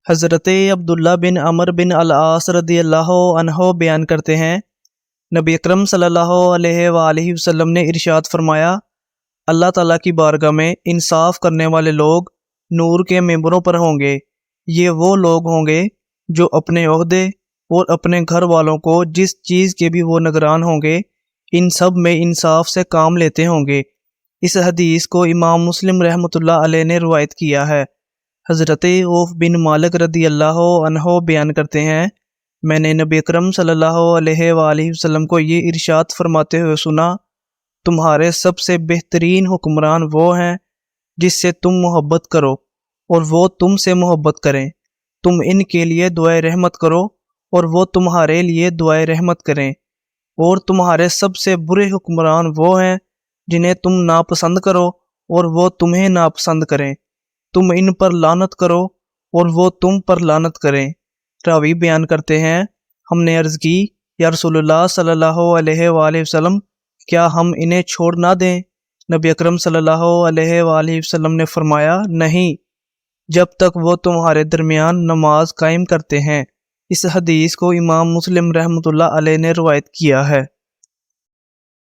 حضرت عبداللہ بن عمر بن العاص رضی اللہ عنہ بیان کرتے ہیں، نبی اکرم صلی اللہ علیہ وآلہ وسلم نے ارشاد فرمایا، اللہ تعالیٰ کی بارگاہ میں انصاف کرنے والے لوگ نور کے ممبروں پر ہوں گے۔ یہ وہ لوگ ہوں گے جو اپنے عہدے اور اپنے گھر والوں کو جس چیز کے بھی وہ نگران ہوں گے، ان سب میں انصاف سے کام لیتے ہوں گے۔ اس حدیث کو امام مسلم رحمۃ اللہ علیہ نے روایت کیا ہے۔ حضرت عوف بن مالک رضی اللہ عنہ بیان کرتے ہیں، میں نے نبی اکرم صلی اللہ علیہ وآلہ وسلم کو یہ ارشاد فرماتے ہوئے سنا، تمہارے سب سے بہترین حکمران وہ ہیں جس سے تم محبت کرو اور وہ تم سے محبت کریں، تم ان کے لیے دعائے رحمت کرو اور وہ تمہارے لیے دعائے رحمت کریں، اور تمہارے سب سے برے حکمران وہ ہیں جنہیں تم ناپسند کرو اور وہ تمہیں ناپسند کریں، تم ان پر لعنت کرو اور وہ تم پر لعنت کریں۔ راوی بیان کرتے ہیں، ہم نے عرض کی، یا رسول اللہ صلی اللہ علیہ وآلہ وسلم، کیا ہم انہیں چھوڑ نہ دیں؟ نبی اکرم صلی اللہ علیہ وآلہ وسلم نے فرمایا، نہیں، جب تک وہ تمہارے درمیان نماز قائم کرتے ہیں۔ اس حدیث کو امام مسلم رحمۃ اللہ علیہ نے روایت کیا ہے۔